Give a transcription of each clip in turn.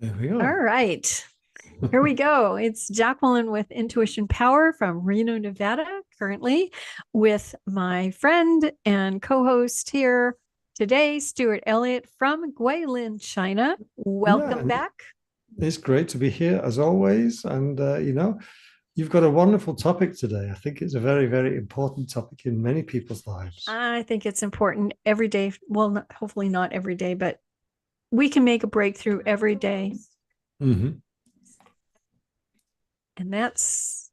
There we All go. right. Here we go. It's Jacqueline with Intuition Power from Reno, Nevada, currently with my friend and co host here today, Stuart Elliott from Guilin, China. Yeah, Welcome and back. it's great to be here as always. And, you've got a wonderful topic today. I think it's a very, very important topic in many people's lives. I think it's important every day. Well, hopefully not every day, but we can make a breakthrough every day. Hmm. And that's,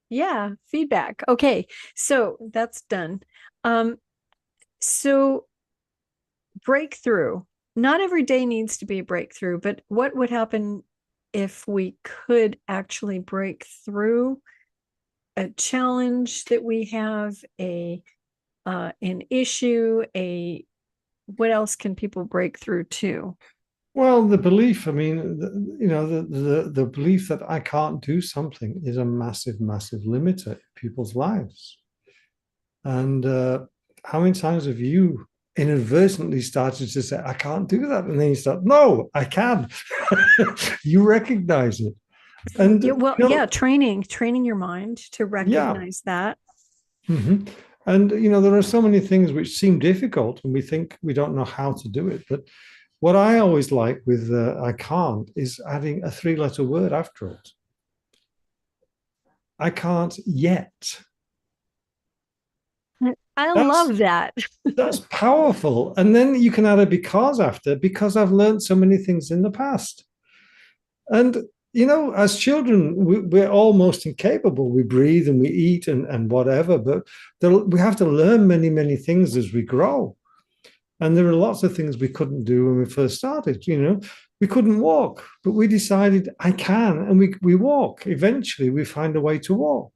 yeah, feedback. Okay. So that's done. Um, so breakthrough. Not every day needs to be a breakthrough, but what would happen if we could actually break through a challenge that we have, an issue, a what else can people break through to? Well, the belief, I mean, the belief that I can't do something is a massive, massive limiter in people's lives. And how many times have you inadvertently started to say, I can't do that? And then you start, no, I can. You recognize it. And, Yeah, well, yeah, training your mind to yeah. recognize that. Mhm. And there are so many things which seem difficult, and we think we don't know how to do it. But what I always like with "I can't" is adding a three-letter word after it. I can't yet. I That's love that. that's powerful. And then you can add a because after, because I've learned so many things in the past. And as children, we're almost incapable. We breathe and we eat and whatever, but we have to learn many, many things as we grow. And there are lots of things we couldn't do when we first started. We couldn't walk, but we decided I can, and we walk. Eventually, we find a way to walk.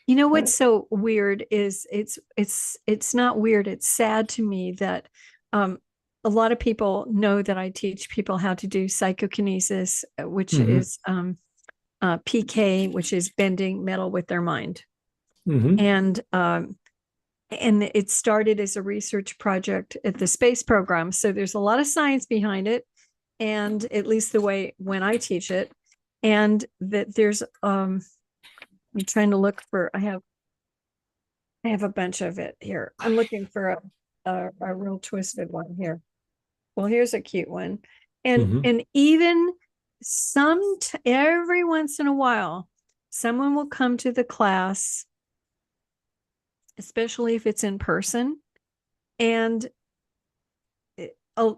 You know Uh, what's so weird is it's not weird, it's sad to me that um a lot of people know that I teach people how to do psychokinesis, which mhm, is PK, which is bending metal with their mind. mhm, And it started as a research project at the space program. So there's a lot of science behind it, and at least the way when I teach it, and that there's I'm trying to look for I have a bunch of it here. I'm looking for a real twisted one here. Well, here's a cute one. And mhm. and even every once in a while, someone will come to the class, especially if it's in person, and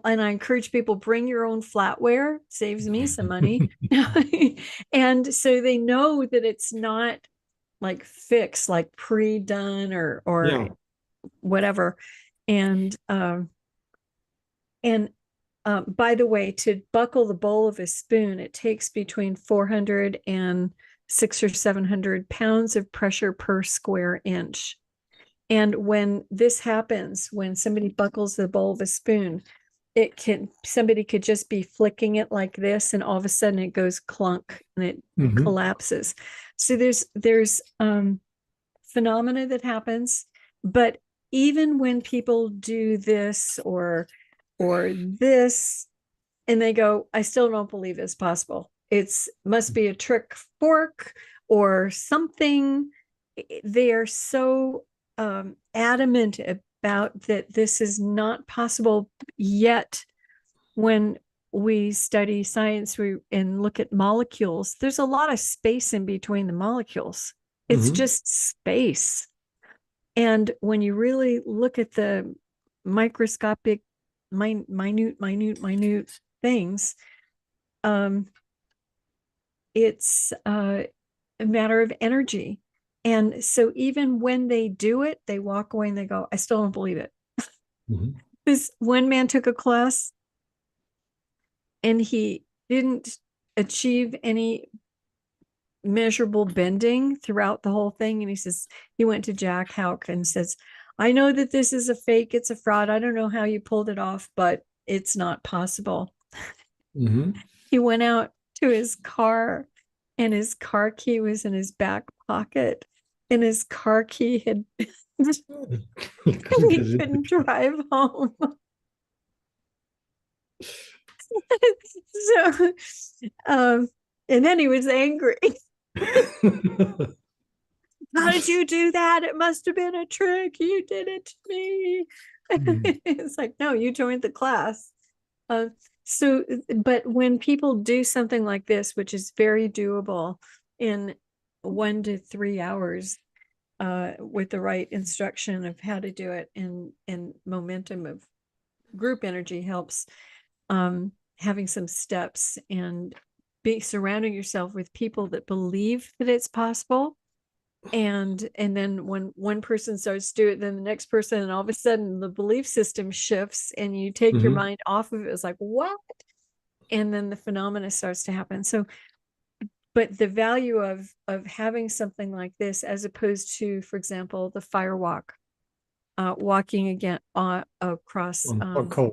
and I encourage people bring your own flatware, saves me some money. And so they know that it's not like fixed, like pre-done or Yeah. whatever. And and by the way, to buckle the bowl of a spoon, it takes between 400 and 600 or 700 pounds of pressure per square inch. And when this happens, when somebody buckles the bowl of a spoon, somebody could just be flicking it like this, and all of a sudden it goes clunk and it Mhm, collapses. So there's phenomena that happens, but even when people do this or this, and they go, I still don't believe it's possible. It's must be a trick fork or something. They are so adamant about that this is not possible. Yet when we study science and look at molecules, there's a lot of space in between the molecules. It's mhm. just space. And when you really look at the microscopic, minute things, um, it's a matter of energy. And so even when they do it, they walk away and they go, I still don't believe it. Mhm. This one man took a class and he didn't achieve any measurable bending throughout the whole thing. And he says, he went to Jack Houck and says, I know that this is a fake, it's a fraud. I don't know how you pulled it off, but it's not possible. Mhm. He went out to his car and his car key was in his back pocket, and his car key had and You couldn't he get it in the couldn't car. drive home. So, and then he was angry. How did you do that? It must have been a trick. You did it to me. It's like, no, you joined the class. Uh, so, but when people do something like this, which is very doable in 1 to 3 hours, with the right instruction of how to do it, and momentum of group energy helps, having some steps and surrounding yourself with people that believe that it's possible. And then when one person starts to do it, then the next person, and all of a sudden the belief system shifts and you take your mind off of it. It's like, what? And then the phenomena starts to happen. So, but the value of having something like this, as opposed to, for example, the fire walk, walking again across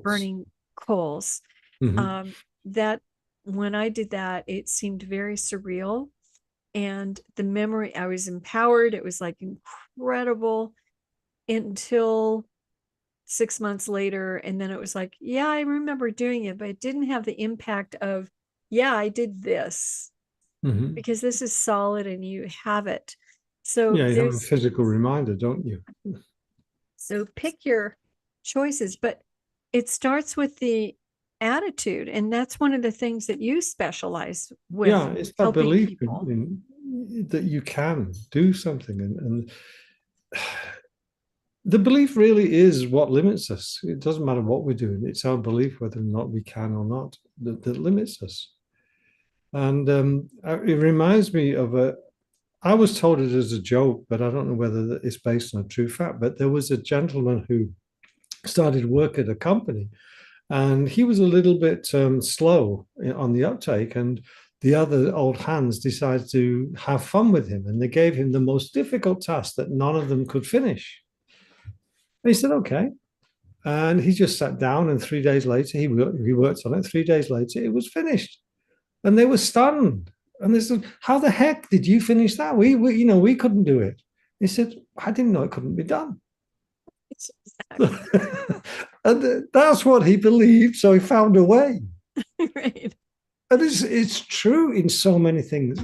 burning coals, that when I did that, it seemed very surreal. And the memory, I was empowered. It was like incredible until 6 months later. And then it was like, yeah, I remember doing it, but it didn't have the impact of, yeah, I did this, because this is solid and you have it. So yeah, you have a physical reminder, don't you? So pick your choices, but it starts with the attitude. And that's one of the things that you specialize with. Yeah, it's that belief that you can do something. And the belief really is what limits us. It doesn't matter what we're doing. It's our belief whether or not we can or not that limits us. And it reminds me of I was told it as a joke, but I don't know whether it's based on a true fact. But there was a gentleman who started work at a company, and he was a little bit slow on the uptake. And the other old hands decided to have fun with him, and they gave him the most difficult task that none of them could finish. And he said, "Okay." And he just sat down, and 3 days later, he worked on it. 3 days later, it was finished. And they were stunned. And they said, "How the heck did you finish that? We couldn't do it." He said, "I didn't know it couldn't be done." And that's what he believed. So he found a way. Right. And it's true in so many things,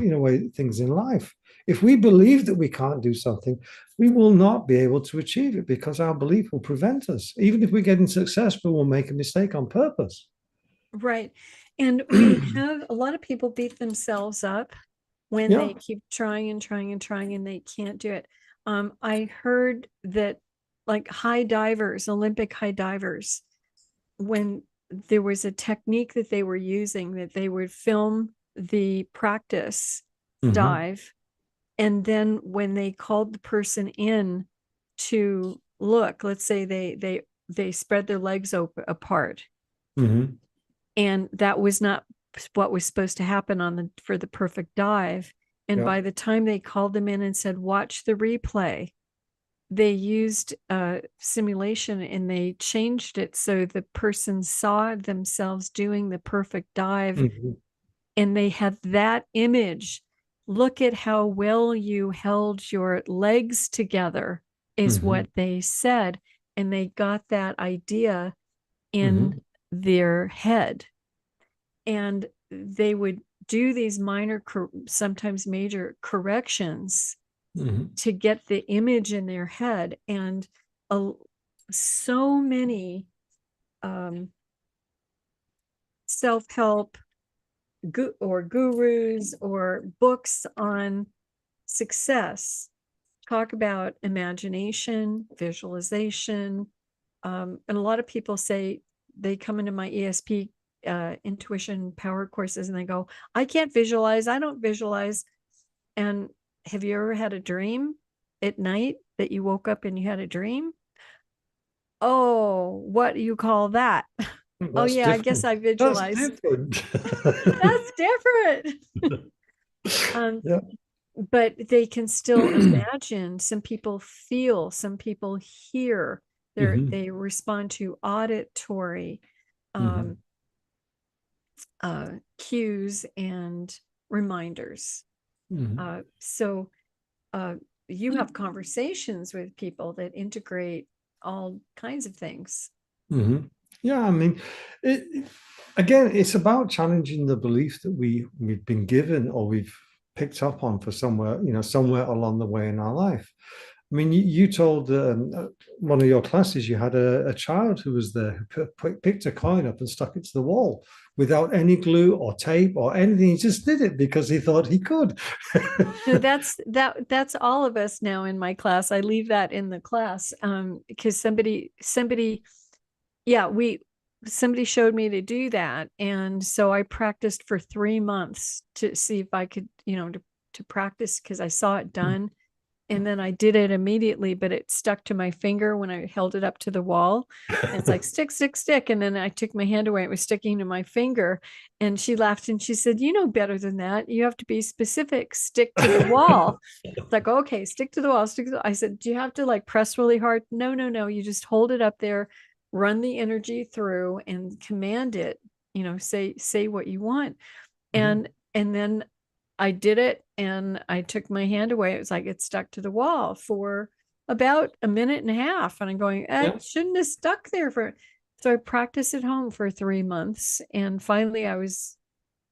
things in life. If we believe that we can't do something, we will not be able to achieve it, because our belief will prevent us. Even if we're getting successful, we'll make a mistake on purpose. Right. And we have a lot of people beat themselves up when they keep trying and trying and trying and they can't do it. I heard that, like, high divers, Olympic high divers, when there was a technique that they were using, that they would film the practice dive, and then when they called the person in to look, let's say they spread their legs apart, and that was not what was supposed to happen for the perfect dive. And by the time they called them in and said, watch the replay, they used simulation and they changed it so the person saw themselves doing the perfect dive, and they had that image. Look at how well you held your legs together, is what they said. And they got that idea in their head. And they would do these minor, sometimes major corrections to get the image in their head. And so many self-help gurus or books on success talk about imagination, visualization. And a lot of people say, they come into my ESP intuition power courses and they go, I can't visualize. I don't visualize. And have you ever had a dream at night that you woke up and you had a dream? Oh, what do you call that? Oh yeah, different. I guess I visualized. That's different. That's different. But they can still imagine. Some people feel, some people hear. They respond to auditory cues and reminders. So you have conversations with people that integrate all kinds of things. Yeah, I mean, again, it's about challenging the belief that we've been given or we've picked up on for somewhere, somewhere along the way in our life. I mean, you told one of your classes you had a child who was there who picked a coin up and stuck it to the wall without any glue or tape or anything. He just did it because he thought he could. No, that's all of us now in my class. I leave that in the class because somebody yeah, somebody showed me to do that. And so I practiced for 3 months to see if I could, to practice because I saw it done. And then I did it immediately, but it stuck to my finger when I held it up to the wall. And it's like stick, stick, stick. And then I took my hand away, it was sticking to my finger. And she laughed and she said, "You know better than that. You have to be specific, stick to the wall." It's like, okay, stick to the wall, stick to the. I said, "Do you have to like press really hard?" No, no, no. You just hold it up there, run the energy through and command it, say what you want. Mhm. And then I did it and I took my hand away. It was like it stuck to the wall for about a minute and a half. And I'm going, Yeah. it shouldn't have stuck there for. So I practiced at home for 3 months. And finally, I was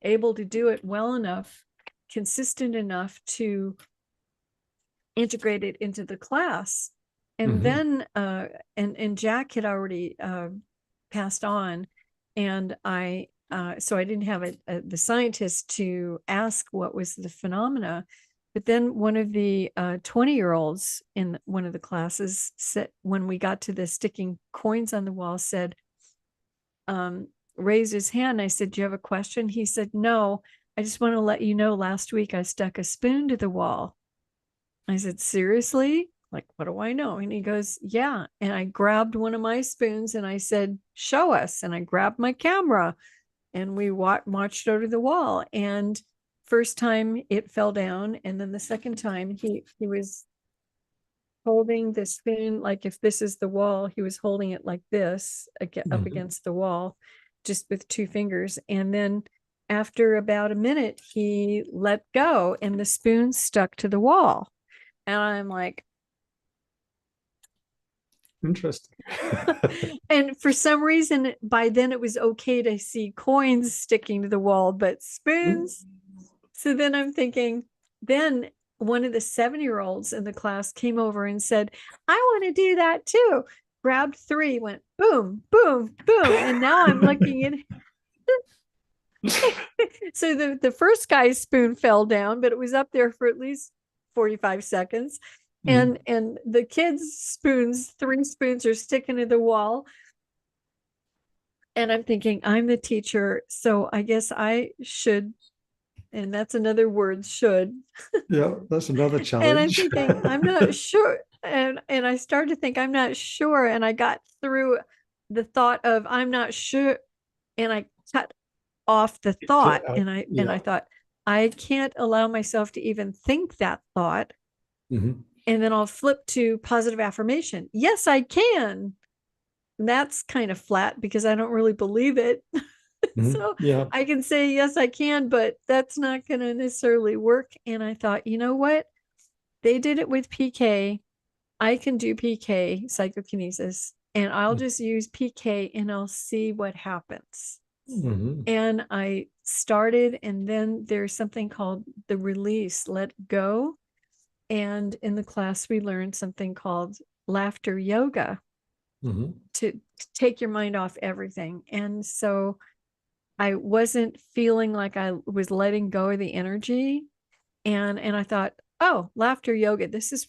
able to do it well enough, consistent enough to integrate it into the class. And Mhm. then, and Jack had already passed on. And so I didn't have the scientist to ask what was the phenomena. But then one of the 20-year-olds in one of the classes said, when we got to the sticking coins on the wall, said, raised his hand. I said, "Do you have a question?" He said, "No, I just want to let you know last week I stuck a spoon to the wall." I said, "Seriously? Like, what do I know?" And he goes, "Yeah." And I grabbed one of my spoons and I said, "Show us." And I grabbed my camera and we watched over the wall. And first time it fell down. And then the second time he was holding the spoon, like if this is the wall, he was holding it like this up Mhm. against the wall, just with two fingers. And then after about a minute, he let go and the spoon stuck to the wall. And I'm like, Interesting. and for some reason, by then it was okay to see coins sticking to the wall, but spoons. So then I'm thinking, then one of the 7-year-olds in the class came over and said, "I want to do that too." Grabbed three, went boom, boom, boom. And now I'm looking at so the first guy's spoon fell down, but it was up there for at least 45 seconds. Mhm. And the kids' spoons, 3 spoons are sticking to the wall. And I'm thinking, I'm the teacher, so I guess I should, and that's another word, should. Yeah, that's another And I'm challenge. thinking, I'm not sure. And I started to think, I'm not sure. And I got through the thought of I'm not sure. And I cut off the thought. And I Yeah. thought, I can't allow myself to even think that thought. Mhm. And then I'll flip to positive affirmation. Yes, I can. And that's kind of flat because I don't really believe it. Mhm. So Yeah. I can say, yes, I can, but that's not going to necessarily work. And I thought, you know what? They did it with PK. I can do PK, psychokinesis, and I'll just use PK and I'll see what happens. Mhm. And I started, and then there's something called the release, let go. And in the class, we learned something called laughter yoga Mhm. to take your mind off everything. And so I wasn't feeling like I was letting go of the energy. And I thought, oh, laughter yoga, this is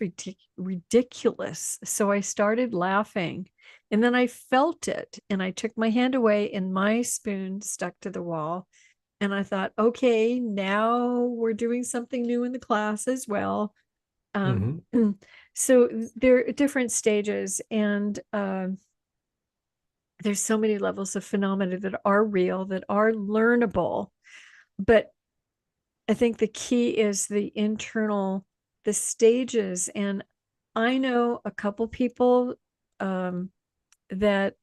ridiculous. So I started laughing. And then I felt it. And I took my hand away and my spoon stuck to the wall. And I thought, okay, now we're doing something new in the class as well. Um, Mhm. so there are different stages. And there's so many levels of phenomena that are real, that are learnable. But I think the key is the internal, the stages. And I know a couple people that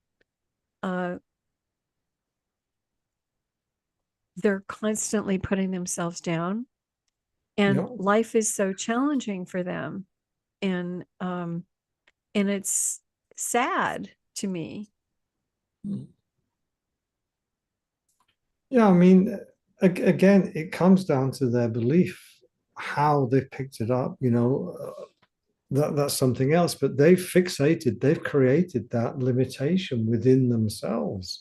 uh, they're constantly putting themselves down, and Yeah. life is so challenging for them. And it's sad to me. Yeah, I mean, again, it comes down to their belief, how they picked it up. That's something else. But they've created that limitation within themselves.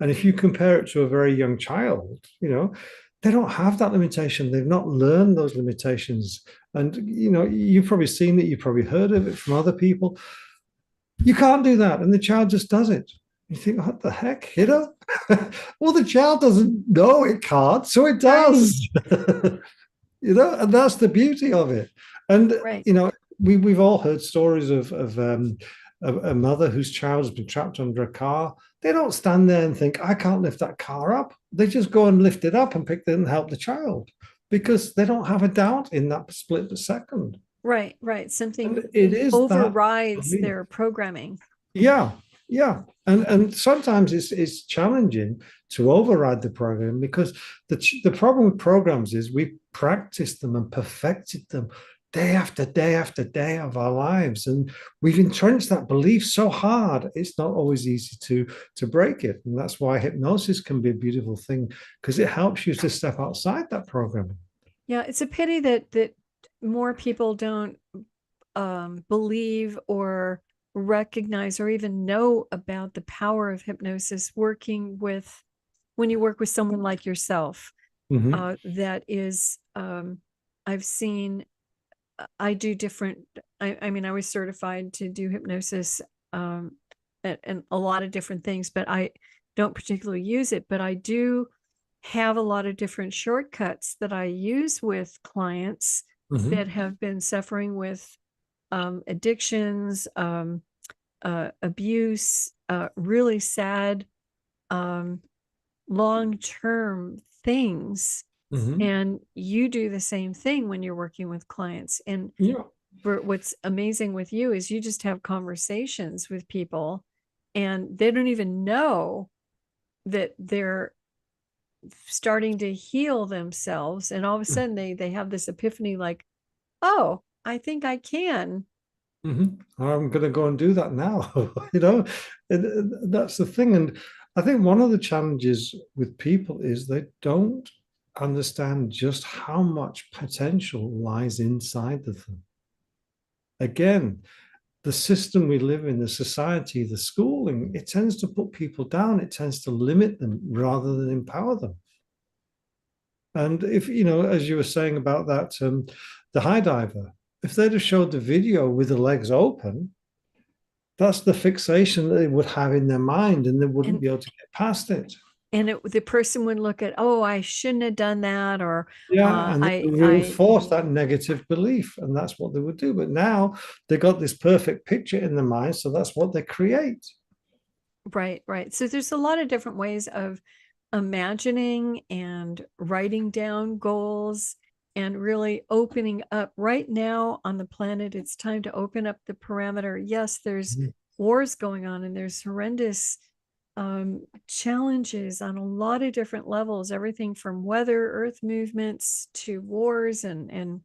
And if you compare it to a very young child, they don't have that limitation. They've not learned those limitations. And you've probably seen it, you've probably heard of it from other people. You can't do that. And the child just does it. You think, what the heck, well, the child doesn't know it can't, so it Right, does. And that's the beauty of it. And right. we've all heard stories of a mother whose child has been trapped under a car. They don't stand there and think, I can't lift that car up. They just go and lift it up and pick it and help the child because they don't have a doubt in that split second. Right, right. Something And it is that overrides belief. their programming. Yeah, yeah. And sometimes it's challenging to override the program because the problem with programs is we practiced them and perfected them day after day after day of our lives, and we've entrenched that belief so hard it's not always easy to break it. And that's why hypnosis can be a beautiful thing because it helps you to step outside that programming. Yeah, it's a pity that more people don't believe or recognize or even know about the power of hypnosis working with when you work with someone like yourself. Mm-hmm. That is, I've seen, I do different, I mean, I was certified to do hypnosis and a lot of different things, but I don't particularly use it, but I do have a lot of different shortcuts that I use with clients Mm-hmm. that have been suffering with addictions, abuse, really sad long-term things. Mm-hmm. And you do the same thing when you're working with clients. And Yeah. what's amazing with you is you just have conversations with people and they don't even know that they're starting to heal themselves. And all of a sudden they have this epiphany like, oh, I think I can. I'm going to go and do that now. That's the thing. And I think one of the challenges with people is they don't understand just how much potential lies inside of them. Again, the system we live in, the society, the schooling, it tends to put people down. It tends to limit them rather than empower them. And if, as you were saying about that, the high diver, if they'd have showed the video with the legs open, that's the fixation that they would have in their mind and they wouldn't And be able to get past it. the person would look at, oh, I shouldn't have done that, or Yeah, and they would I reinforce that negative belief, and that's what they would do. But now they got this perfect picture in their mind, so that's what they create. right, right. So there's a lot of different ways of imagining and writing down goals and really opening up. Right now on the planet, it's time to open up the parameter. Yes, there's Mhm. wars going on and there's horrendous challenges on a lot of different levels, everything from weather, earth movements to wars and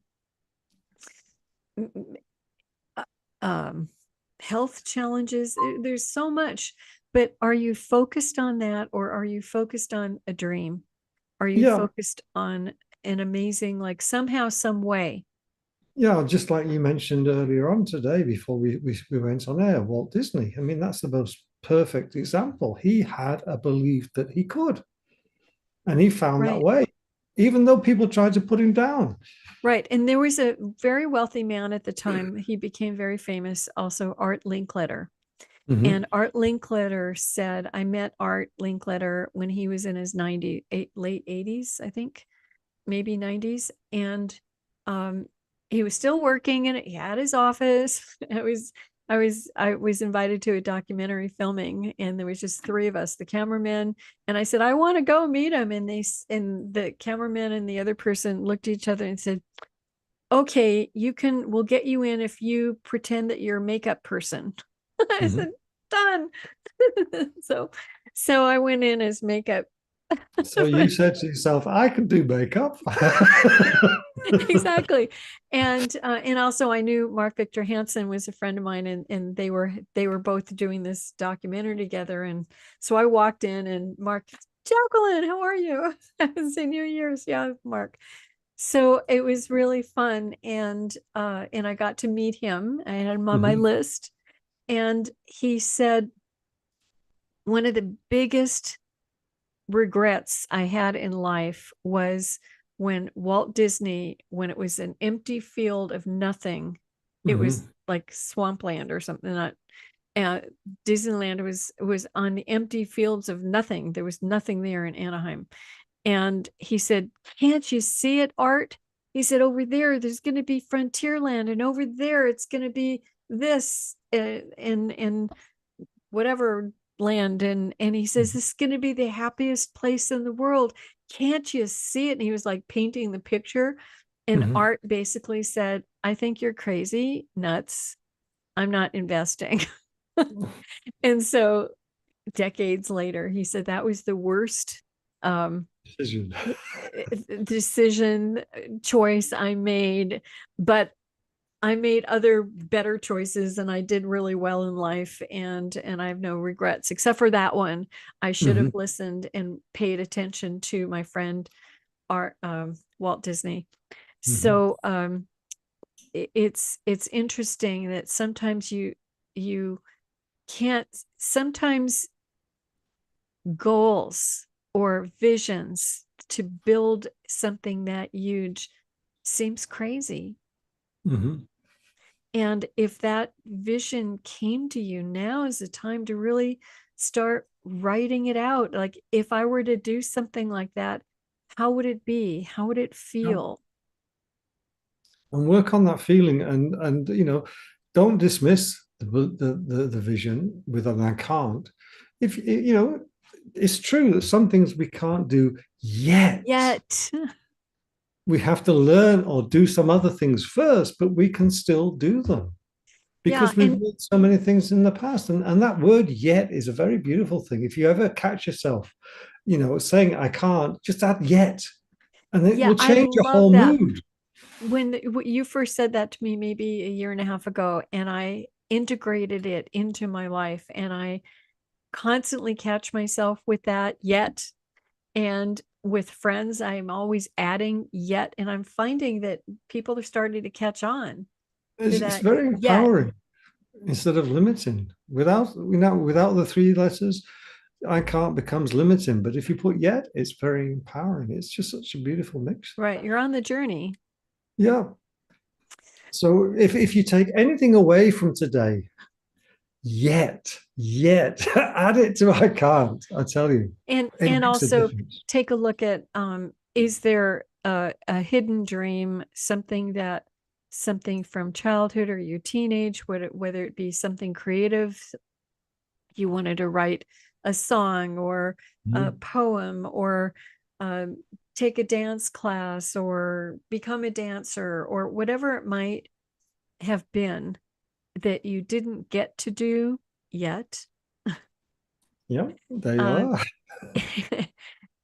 uh, um, health challenges. There's so much, but are you focused on that or are you focused on a dream? Are you Yeah, focused on an amazing, like somehow, some way? yeah, just like you mentioned earlier on today before we went on air, Walt Disney. I mean, that's the most perfect example. He had a belief that he could, and he found that Right, way, even though people tried to put him down. right. And there was a very wealthy man at the time. He became very famous, also Art Linkletter. Mhm. And Art Linkletter said, I met Art Linkletter when he was in his late 80s, I think, maybe 90s. And um, he was still working and he had his office. I was invited to a documentary filming and there was just three of us, the cameraman, and I said, I want to go meet him. And the cameraman and the other person looked at each other and said, okay, we'll get you in if you pretend that you're a makeup person. I Mhm. said, done. so so I went in as makeup. So you said to yourself, I can do makeup. Exactly. And also I knew Mark Victor Hansen was a friend of mine and they were both doing this documentary together. And so I walked in and Mark Jacqueline, how are you? I haven't seen you in years. Yeah, Mark. So it was really fun, and I got to meet him. I had him on my Mhm. list, and he said one of the biggest regrets I had in life was when Walt Disney, when it was an empty field of nothing, it was Mhm. like swampland or something. Not uh, Disneyland was on the empty fields of nothing. There was nothing there in Anaheim. And he said, "Can't you see it, Art?" He said, "Over there, there's going to be Frontierland, and over there, it's going to be this and whatever land." And he says, "This is going to be the happiest place in the world. Can't you see it?" And he was like painting the picture. And Mhm. Art basically said, "I think you're crazy, nuts. I'm not investing." And so decades later, he said that was the worst um, Decision. decision choice I made, but I made other better choices and I did really well in life, and I have no regrets except for that one. I should have Mhm. listened and paid attention to my friend Art Walt Disney. Mhm. So it's interesting that sometimes you can't, sometimes goals or visions to build something that huge seems crazy. Mhm. And if that vision came to you, now is the time to really start writing it out. Like, if I were to do something like that, how would it be? How would it Yeah. feel? And work on that feeling, and don't dismiss the vision with an I can't. If it's true that some things we can't do yet. Yet, We have to learn or do some other things first, but we can still do them yeah. because we've And learned so many things in the past. And that word yet is a very beautiful thing. If you ever catch yourself, saying I can't, just add yet, and it yeah, will I change your love whole that. mood. When you first said that to me, maybe a year and a half ago, and I integrated it into my life, and I constantly catch myself with that yet. And with friends, I'm always adding yet. And I'm finding that people are starting to catch on to It's that very yet. empowering instead of limiting. Without the three letters, I can't becomes limiting. But if you put yet, it's very empowering. It's just such a beautiful mix. Right. You're on the journey. Yeah. So if you take anything away from today, yet add it to I can't. I tell you, it And makes a also difference. take a look at is there a hidden dream, something from childhood or your teenage, whether it be something creative, you wanted to write a song or a Mhm. poem, or um, take a dance class or become a dancer, or whatever it might have been that you didn't get to do yet. Yeah, there you uh,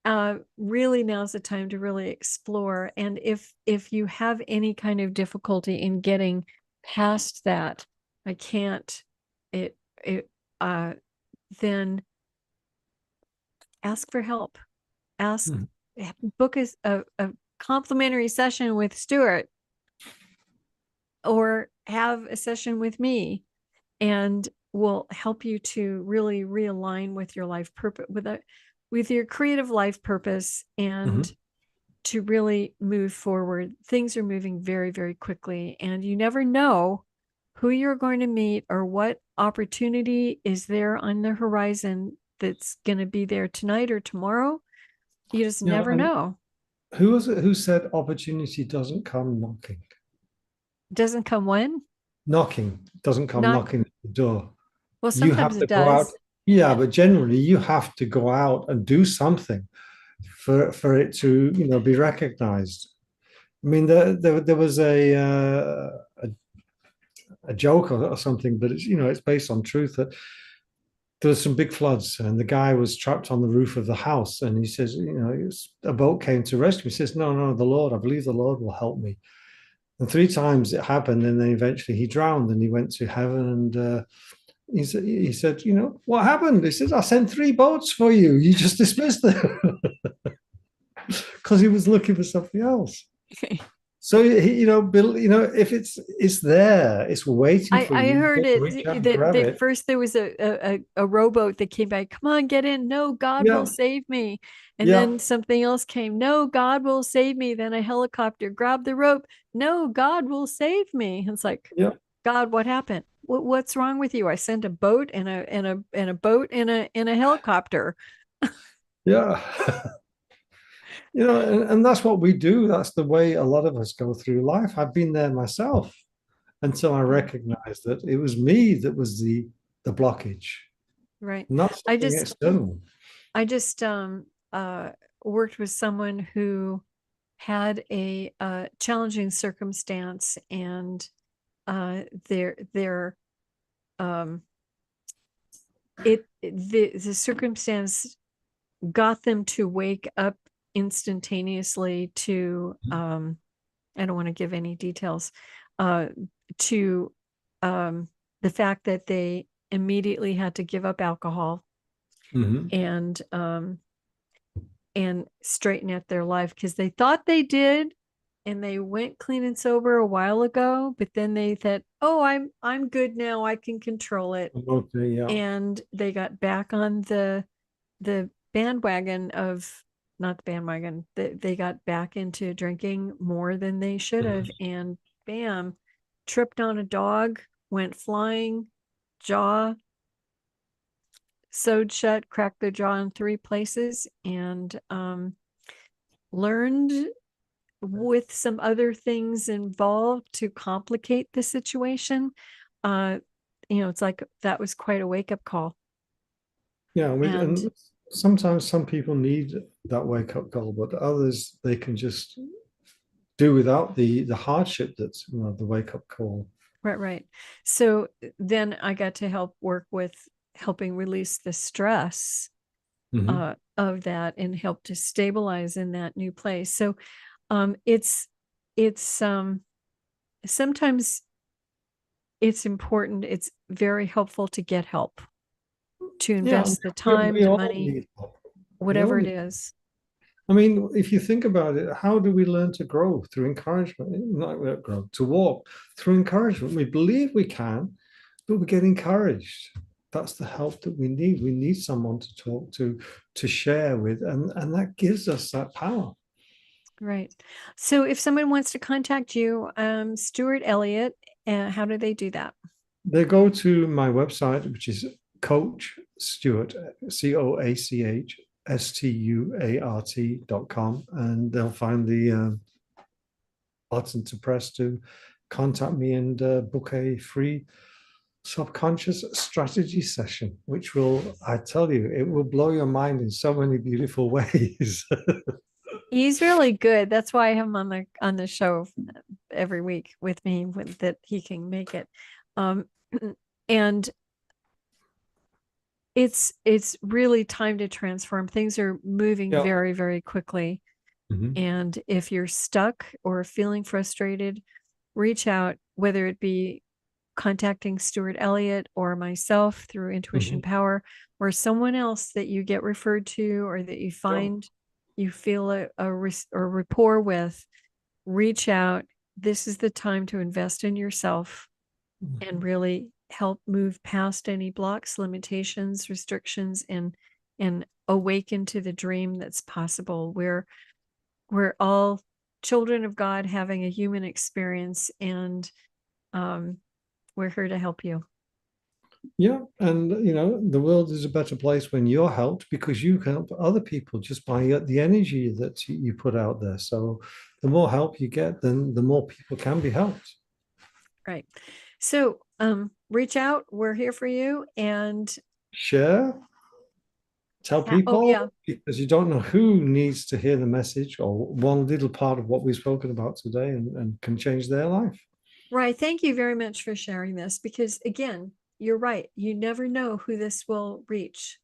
are. Really, now's the time to really explore. And if you have any kind of difficulty in getting past that, I can't, it it uh then ask for help. Ask, Mhm. book a complimentary session with Stuart, or have a session with me, and we'll help you to really realign with your life purpose, with your creative life purpose, and Mhm. to really move forward. Things are moving very, very quickly, and you never know who you're going to meet or what opportunity is there on the horizon that's going to be there tonight or tomorrow. You just Yeah, never and know. who was it who said opportunity doesn't come knocking? Doesn't come when? Knocking doesn't come Not, knocking at the door. well, You sometimes have to it go out. does. Yeah, but generally you have to go out and do something for it to be recognized. I mean, there was a joke or something, but it's based on truth that there was some big floods and the guy was trapped on the roof of the house, and he says, a boat came to rescue. He says, no, no, the Lord, I believe the Lord will help me. And three times it happened, and then eventually he drowned and he went to heaven. And he said, you know, what happened? He said, I sent 3 boats for you. You just dismissed them because he was looking for something else. So you know, Bill, you know, if it's there, it's waiting for I you. heard Reach out it and that grab that it. first there was a rowboat that came by. Come on, get in. No, God will Yeah, save me. And yeah, then something else came. No, God will save me. Then a helicopter grabbed the rope. No, God will save me. It's like, yeah, God, what happened? What's wrong with you? I sent a boat and a boat and a helicopter. yeah. You know, and that's what we do. That's the way a lot of us go through life. I've been there myself until I Yeah, recognized that it was me that was the blockage, right. not I something just external. I just worked with someone who had a challenging circumstance, and their um the circumstance got them to wake up instantaneously to I don't want to give any details, uh to um the fact that they immediately had to give up alcohol Mhm. and straighten out their life, because they thought they did, and they went clean and sober a while ago, but then they thought, oh, I'm good now, I can control it. Okay, yeah. And they got back on the bandwagon of, not the bandwagon, they got back into drinking more than they should have, Mhm. and bam, tripped on a dog, went flying, jaw sewed shut, cracked their jaw in 3 places, and learned with some other things involved to complicate the situation. uh it's like that was quite a wake-up call. Yeah, And and sometimes some people need that wake up call, but others they can just do without the hardship that's, you know, the wake up call. right. So then I got to help work with helping release the stress Hmm. of that, and help to stabilize in that new place. So it's sometimes it's important, it's very helpful to get help, to Yeah, I mean, invest the time, we the all money, need help. We all whatever it need. is. I mean, if you think about it, how do we learn to grow? Through encouragement, not grow, to walk through encouragement. We believe we can, but we get encouraged. That's the help that we need. We need someone to talk to share with, and that gives us that power. Right. So if someone wants to contact you, Stuart Elliott, how do they do that? They go to my website, which is Coach Stuart, CoachStuart.com, and they'll find the button to press to contact me and book a free subconscious strategy session, which will, I tell you, it will blow your mind in so many beautiful ways. He's really good. That's why I have him on the show every week with me, that he can make it. Um, and it's really time to transform. Things are moving Yeah. very, very quickly. Mhm. And if you're stuck or feeling frustrated, reach out, whether it be contacting Stuart Elliott or myself through Intuition Mhm. Power, or someone else that you get referred to, or that you Yeah. find you feel a rapport with. Reach out. This is the time to invest in yourself and really help move past any blocks, limitations, restrictions, and awaken to the dream that's possible. We're all children of God having a human experience, and um, we're here to help you. Yeah, and you know, the world is a better place when you're helped because you can help other people just by the energy that you put out there. So the more help you get, then the more people can be helped. Right. So reach out. We're here for you. And Share, tell oh people, yeah. because you don't know who needs to hear the message or one little part of what we've spoken about today and can change their life. Right. Thank you very much for sharing this, because again, you're right. You never know who this will reach.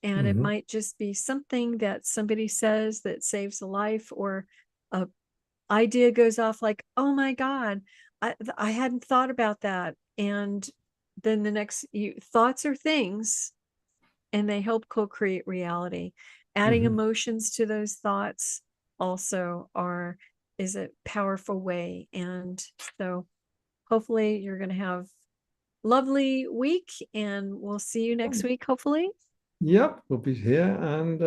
And it Mhm. might just be something that somebody says that saves a life, or a idea goes off like, oh my God, I hadn't thought about that. And then the next thoughts are things, and they help co-create reality. Adding Mhm. emotions to those thoughts also is a powerful way. And so hopefully you're going to have lovely week, and we'll see you next week, hopefully. Yep, we'll be here and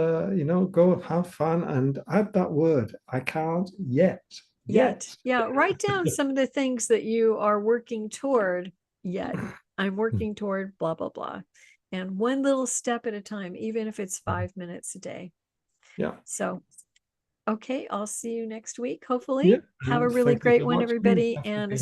go have fun and add that word. I can't yet. Yet. Yet. Yeah, write down some of the things that you are working toward yet. I'm working toward blah, blah, blah. And one little step at a time, even if it's 5 minutes a day. Yeah. So, okay, I'll see you next week, hopefully. Yeah. Have a And really thank you great for one, watching. everybody. Definitely. And